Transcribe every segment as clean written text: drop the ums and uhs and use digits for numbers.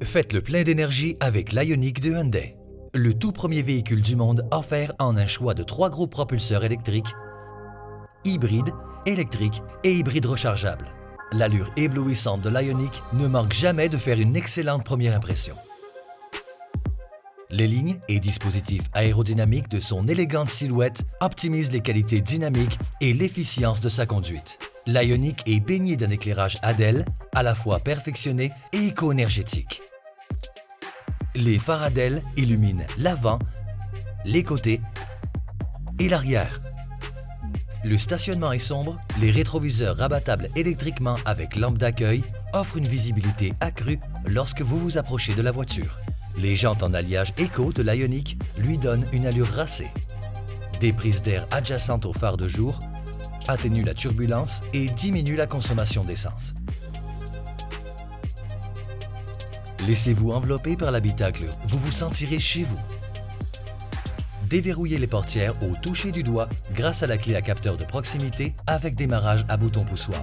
Faites le plein d'énergie avec l'Ioniq de Hyundai. Le tout premier véhicule du monde offert en un choix de 3 groupes propulseurs électriques, hybrides, électriques et hybrides rechargeables. L'allure éblouissante de l'Ioniq ne manque jamais de faire une excellente première impression. Les lignes et dispositifs aérodynamiques de son élégante silhouette optimisent les qualités dynamiques et l'efficience de sa conduite. L'Ioniq est baigné d'un éclairage ADEL, à la fois perfectionné et éco-énergétique. Les phares ADEL illuminent l'avant, les côtés et l'arrière. Le stationnement est sombre, les rétroviseurs rabattables électriquement avec lampe d'accueil offrent une visibilité accrue lorsque vous vous approchez de la voiture. Les jantes en alliage éco de l'Ioniq lui donnent une allure racée. Des prises d'air adjacentes aux phares de jour atténuent la turbulence et diminuent la consommation d'essence. Laissez-vous envelopper par l'habitacle, vous vous sentirez chez vous. Déverrouillez les portières au toucher du doigt grâce à la clé à capteur de proximité avec démarrage à bouton poussoir.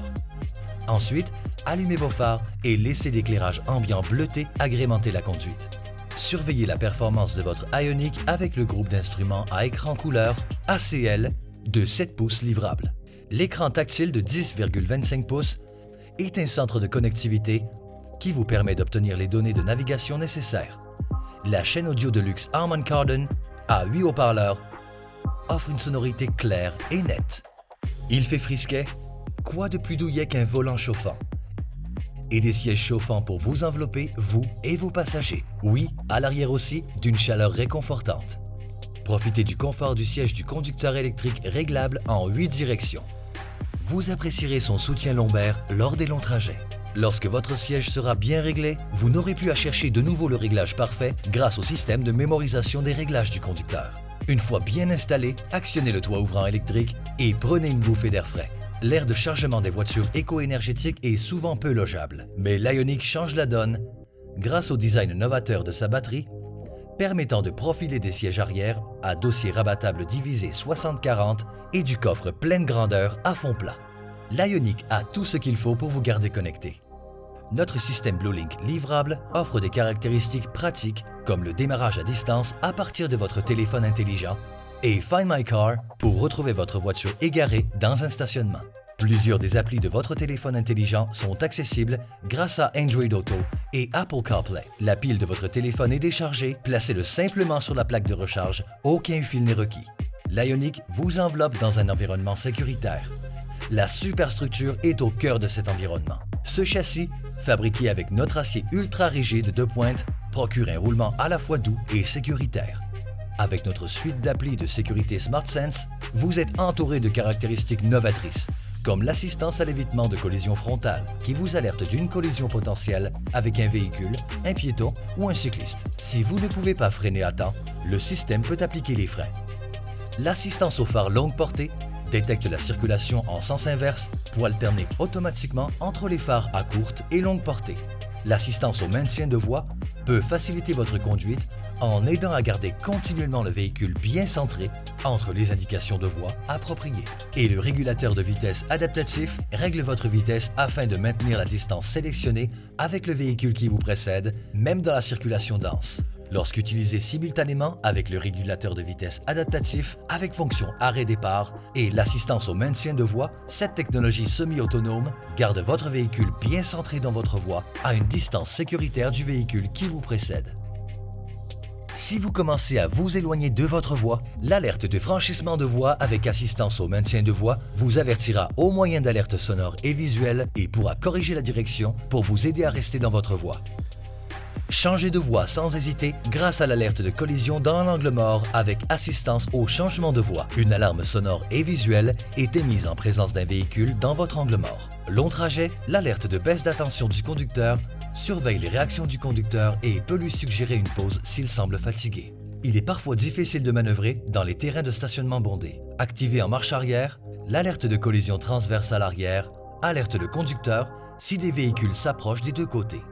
Ensuite, allumez vos phares et laissez l'éclairage ambiant bleuté agrémenter la conduite. Surveillez la performance de votre Ioniq avec le groupe d'instruments à écran couleur ACL de 7 pouces livrable. L'écran tactile de 10,25 pouces est un centre de connectivité qui vous permet d'obtenir les données de navigation nécessaires. La chaîne audio de luxe Harman Kardon à 8 haut-parleurs offre une sonorité claire et nette. Il fait frisquet, quoi de plus douillet qu'un volant chauffant? Et des sièges chauffants pour vous envelopper, vous et vos passagers. Oui, à l'arrière aussi, d'une chaleur réconfortante. Profitez du confort du siège du conducteur électrique réglable en 8 directions. Vous apprécierez son soutien lombaire lors des longs trajets. Lorsque votre siège sera bien réglé, vous n'aurez plus à chercher de nouveau le réglage parfait grâce au système de mémorisation des réglages du conducteur. Une fois bien installé, actionnez le toit ouvrant électrique et prenez une bouffée d'air frais. L'aire de chargement des voitures éco-énergétiques est souvent peu logeable, mais l'Ioniq change la donne grâce au design novateur de sa batterie, permettant de profiler des sièges arrière à dossier rabattable divisé 60-40 et du coffre pleine grandeur à fond plat. L'Ioniq a tout ce qu'il faut pour vous garder connecté. Notre système BlueLink livrable offre des caractéristiques pratiques comme le démarrage à distance à partir de votre téléphone intelligent et Find My Car pour retrouver votre voiture égarée dans un stationnement. Plusieurs des applis de votre téléphone intelligent sont accessibles grâce à Android Auto et Apple CarPlay. La pile de votre téléphone est déchargée, placez-le simplement sur la plaque de recharge, aucun fil n'est requis. L'Ioniq vous enveloppe dans un environnement sécuritaire. La superstructure est au cœur de cet environnement. Ce châssis, fabriqué avec notre acier ultra rigide de pointe, procure un roulement à la fois doux et sécuritaire. Avec notre suite d'applis de sécurité SmartSense, vous êtes entouré de caractéristiques novatrices, comme l'assistance à l'évitement de collision frontale, qui vous alerte d'une collision potentielle avec un véhicule, un piéton ou un cycliste. Si vous ne pouvez pas freiner à temps, le système peut appliquer les freins. L'assistance au phare longue portée détecte la circulation en sens inverse pour alterner automatiquement entre les phares à courte et longue portée. L'assistance au maintien de voie peut faciliter votre conduite en aidant à garder continuellement le véhicule bien centré entre les indications de voie appropriées. Et le régulateur de vitesse adaptatif règle votre vitesse afin de maintenir la distance sélectionnée avec le véhicule qui vous précède, même dans la circulation dense. Lorsqu'utilisé simultanément avec le régulateur de vitesse adaptatif avec fonction arrêt-départ et l'assistance au maintien de voie, cette technologie semi-autonome garde votre véhicule bien centré dans votre voie à une distance sécuritaire du véhicule qui vous précède. Si vous commencez à vous éloigner de votre voie, l'alerte de franchissement de voie avec assistance au maintien de voie vous avertira au moyen d'alertes sonores et visuelles et pourra corriger la direction pour vous aider à rester dans votre voie. Changez de voie sans hésiter grâce à l'alerte de collision dans l'angle mort avec assistance au changement de voie. Une alarme sonore et visuelle est émise en présence d'un véhicule dans votre angle mort. Long trajet, l'alerte de baisse d'attention du conducteur surveille les réactions du conducteur et peut lui suggérer une pause s'il semble fatigué. Il est parfois difficile de manœuvrer dans les terrains de stationnement bondés. Activée en marche arrière, l'alerte de collision transverse à l'arrière alerte le conducteur si des véhicules s'approchent des deux côtés.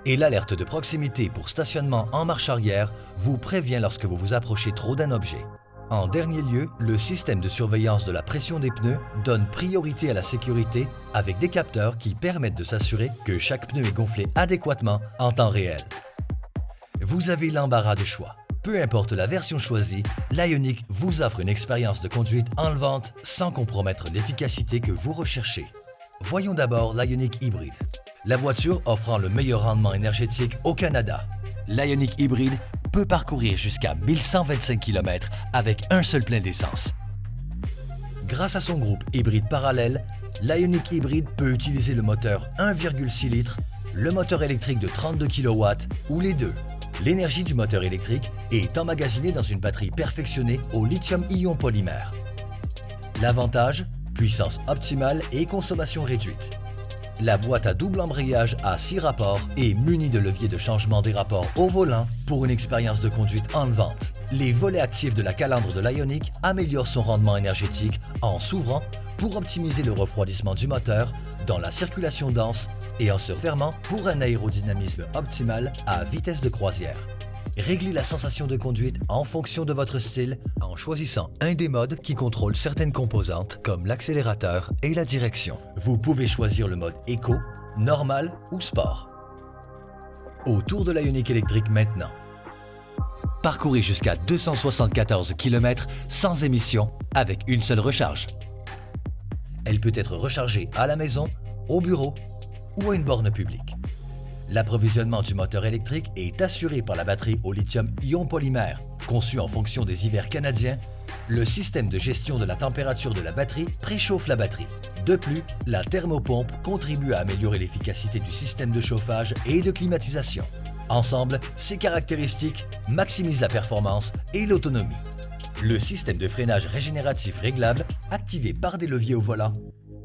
Et l'alerte de proximité pour stationnement en marche arrière vous prévient lorsque vous vous approchez trop d'un objet. En dernier lieu, le système de surveillance de la pression des pneus donne priorité à la sécurité avec des capteurs qui permettent de s'assurer que chaque pneu est gonflé adéquatement en temps réel. Vous avez l'embarras du choix. Peu importe la version choisie, l'Ioniq vous offre une expérience de conduite enlevante sans compromettre l'efficacité que vous recherchez. Voyons d'abord l'Ioniq hybride. La voiture offrant le meilleur rendement énergétique au Canada. L'Ioniq hybride peut parcourir jusqu'à 1125 km avec un seul plein d'essence. Grâce à son groupe hybride parallèle, l'Ioniq hybride peut utiliser le moteur 1,6 litres, le moteur électrique de 32 kW ou les deux. L'énergie du moteur électrique est emmagasinée dans une batterie perfectionnée au lithium-ion polymère. L'avantage, puissance optimale et consommation réduite. La boîte à double embrayage à 6 rapports est munie de leviers de changement des rapports au volant pour une expérience de conduite enlevante. Les volets actifs de la calandre de l'Ioniq améliorent son rendement énergétique en s'ouvrant pour optimiser le refroidissement du moteur dans la circulation dense et en se fermant pour un aérodynamisme optimal à vitesse de croisière. Réglez la sensation de conduite en fonction de votre style en choisissant un des modes qui contrôle certaines composantes comme l'accélérateur et la direction. Vous pouvez choisir le mode Eco, Normal ou Sport. Autour de l'Ioniq électrique maintenant. Parcourez jusqu'à 274 km sans émission avec une seule recharge. Elle peut être rechargée à la maison, au bureau ou à une borne publique. L'approvisionnement du moteur électrique est assuré par la batterie au lithium-ion polymère. Conçue en fonction des hivers canadiens, le système de gestion de la température de la batterie préchauffe la batterie. De plus, la thermopompe contribue à améliorer l'efficacité du système de chauffage et de climatisation. Ensemble, ces caractéristiques maximisent la performance et l'autonomie. Le système de freinage régénératif réglable, activé par des leviers au volant,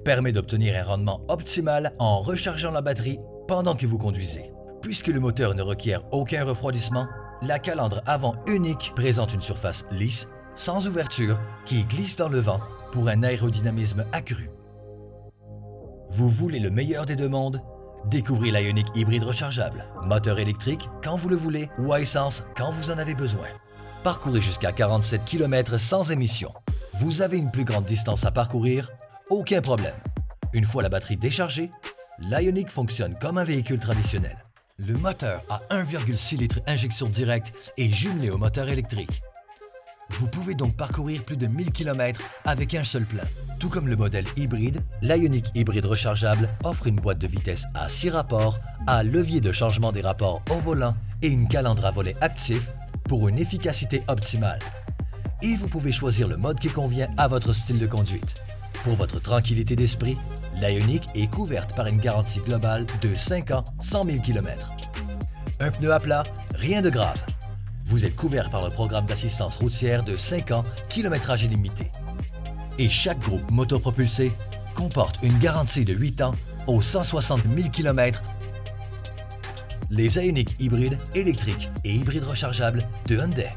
permet d'obtenir un rendement optimal en rechargeant la batterie pendant que vous conduisez. Puisque le moteur ne requiert aucun refroidissement, la calandre avant unique présente une surface lisse, sans ouverture, qui glisse dans le vent pour un aérodynamisme accru. Vous voulez le meilleur des deux mondes? Découvrez l'Ioniq hybride rechargeable, moteur électrique quand vous le voulez ou à essence quand vous en avez besoin. Parcourez jusqu'à 47 km sans émission. Vous avez une plus grande distance à parcourir? Aucun problème. Une fois la batterie déchargée, l'Ioniq fonctionne comme un véhicule traditionnel. Le moteur à 1,6 litres injection directe est jumelé au moteur électrique. Vous pouvez donc parcourir plus de 1000 km avec un seul plein. Tout comme le modèle hybride, l'Ioniq hybride rechargeable offre une boîte de vitesse à 6 rapports, un levier de changement des rapports au volant et une calandre à volet actif pour une efficacité optimale. Et vous pouvez choisir le mode qui convient à votre style de conduite. Pour votre tranquillité d'esprit, l'Ioniq est couverte par une garantie globale de 5 ans, 100 000 km. Un pneu à plat, rien de grave. Vous êtes couvert par le programme d'assistance routière de 5 ans, kilométrage illimité. Et chaque groupe motopropulsé comporte une garantie de 8 ans aux 160 000 km. Les Ioniq hybrides, électriques et hybrides rechargeables de Hyundai.